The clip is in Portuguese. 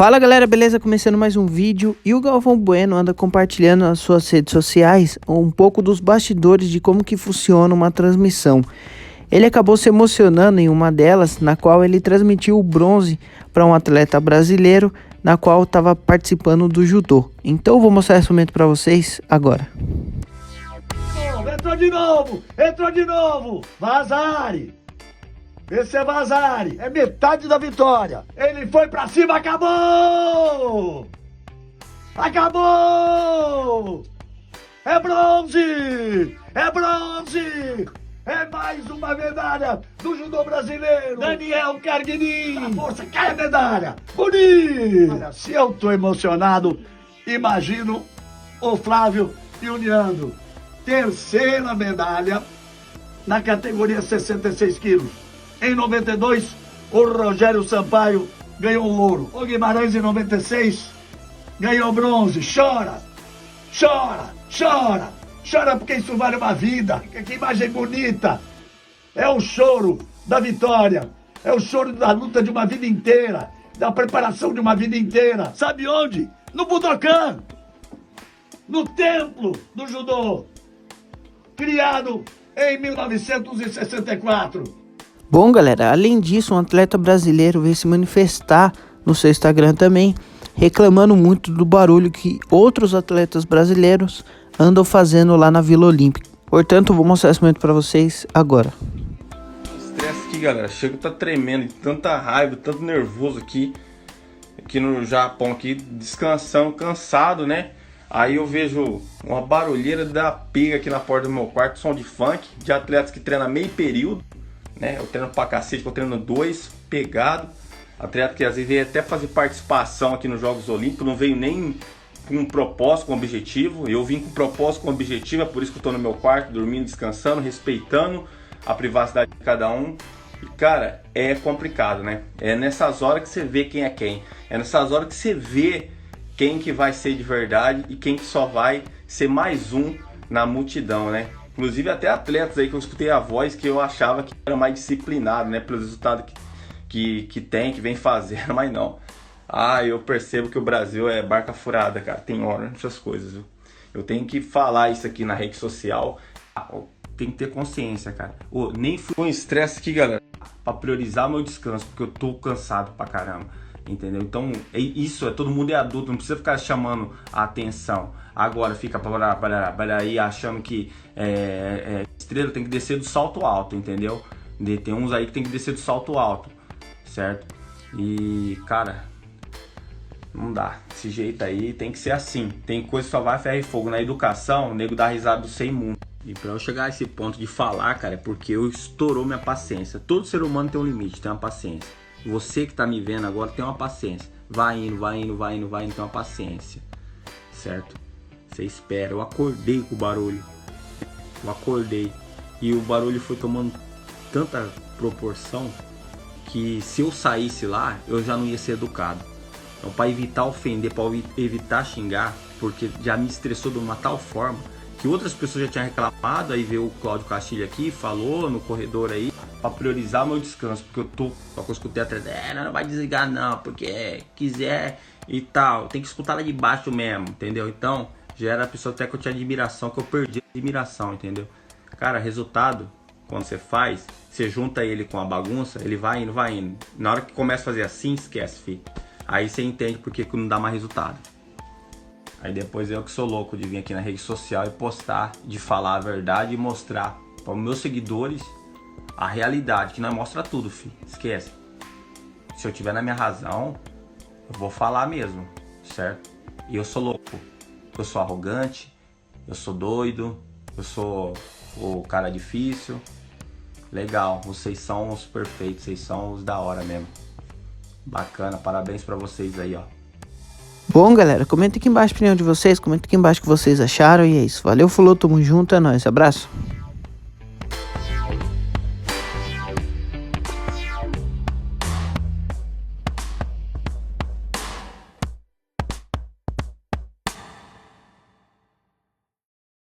Fala galera, beleza? Começando mais um vídeo e o Galvão Bueno anda compartilhando nas suas redes sociais um pouco dos bastidores de como que funciona uma transmissão. Ele acabou se emocionando em uma delas, na qual ele transmitiu o bronze para um atleta brasileiro, na qual estava participando do judô. Então eu vou mostrar esse momento para vocês agora. Entrou de novo, Vazari! Esse é Vazari, é metade da vitória. Ele foi pra cima, acabou! Acabou! É bronze! É bronze! É mais uma medalha do judô brasileiro! Daniel Carguini! A força cai a medalha! Bonito! Olha, se eu tô emocionado, imagino o Flávio e o Leandro. Terceira medalha na categoria 66 quilos. Em 92, o Rogério Sampaio ganhou o ouro. O Guimarães, em 96, ganhou bronze. Chora, chora, chora. Chora porque isso vale uma vida. Que imagem bonita. É o choro da vitória. É o choro da luta de uma vida inteira. Da preparação de uma vida inteira. Sabe onde? No Budokan. No templo do judô. Criado em 1964. Bom galera, além disso, um atleta brasileiro veio se manifestar no seu Instagram também, reclamando muito do barulho que outros atletas brasileiros andam fazendo lá na Vila Olímpica. Portanto, vou mostrar esse momento para vocês agora. Estresse aqui, galera, chega tá tremendo, de tanta raiva, tanto nervoso aqui no Japão, aqui descansando, cansado, né? Aí eu vejo uma barulheira da pega aqui na porta do meu quarto, som de funk, de atletas que treinam meio período, né? Eu treino pra cacete, eu treino 2, pegado. Atleta que às vezes veio até fazer participação aqui nos Jogos Olímpicos, não veio nem com um propósito, com um objetivo. Eu vim com propósito, com objetivo, é por isso que eu tô no meu quarto, dormindo, descansando, respeitando a privacidade de cada um. E cara, é complicado, né? É nessas horas que você vê quem é quem. É nessas horas que você vê quem que vai ser de verdade e quem que só vai ser mais um na multidão, né? Inclusive até atletas aí que eu escutei a voz que eu achava que era mais disciplinado, né? Pelo resultado que vem fazendo, mas não. Ah, eu percebo que o Brasil é barca furada, cara. Tem hora nessas coisas, viu? Eu tenho que falar isso aqui na rede social. Tem que ter consciência, cara. Nem fui com estresse aqui, galera, pra priorizar meu descanso, porque eu tô cansado pra caramba. Entendeu? Então, todo mundo é adulto, não precisa ficar chamando a atenção. Agora fica para aí achando que estrela tem que descer do salto alto, entendeu? Tem uns aí que tem que descer do salto alto, certo? E, cara, não dá. Desse jeito aí tem que ser assim. Tem coisa que só vai ferro e fogo. Na educação, o nego dá risada do sem mundo. E pra eu chegar a esse ponto de falar, cara, é porque eu estourou minha paciência. Todo ser humano tem um limite, tem uma paciência. Você que tá me vendo agora tem uma paciência. Vai indo, tem uma paciência. Certo? Você espera. Eu acordei com o barulho. Eu acordei. E o barulho foi tomando tanta proporção que se eu saísse lá, eu já não ia ser educado. Então, para evitar ofender, para evitar xingar, porque já me estressou de uma tal forma que outras pessoas já tinham reclamado. Aí veio o Cláudio Castilho aqui, falou no corredor aí, para priorizar meu descanso, porque só que eu escutei atrás, não vai desligar não, porque quiser e tal, tem que escutar lá de baixo mesmo, entendeu? Então, já era a pessoa até que eu tinha admiração, que eu perdi a admiração, entendeu? Cara, resultado, quando você faz, você junta ele com a bagunça, ele vai indo. Na hora que começa a fazer assim, esquece, filho. Aí você entende porque que não dá mais resultado. Aí depois eu que sou louco de vir aqui na rede social e postar, de falar a verdade e mostrar para os meus seguidores a realidade, que nós mostra tudo, filho. Esquece. Se eu tiver na minha razão, eu vou falar mesmo, certo? E eu sou louco. Eu sou arrogante, eu sou doido, eu sou o cara difícil. Legal, vocês são os perfeitos, vocês são os da hora mesmo. Bacana, parabéns pra vocês aí, ó. Bom galera, comenta aqui embaixo a opinião de vocês, comenta aqui embaixo o que vocês acharam e é isso. Valeu, falou, tamo junto, é nóis, abraço.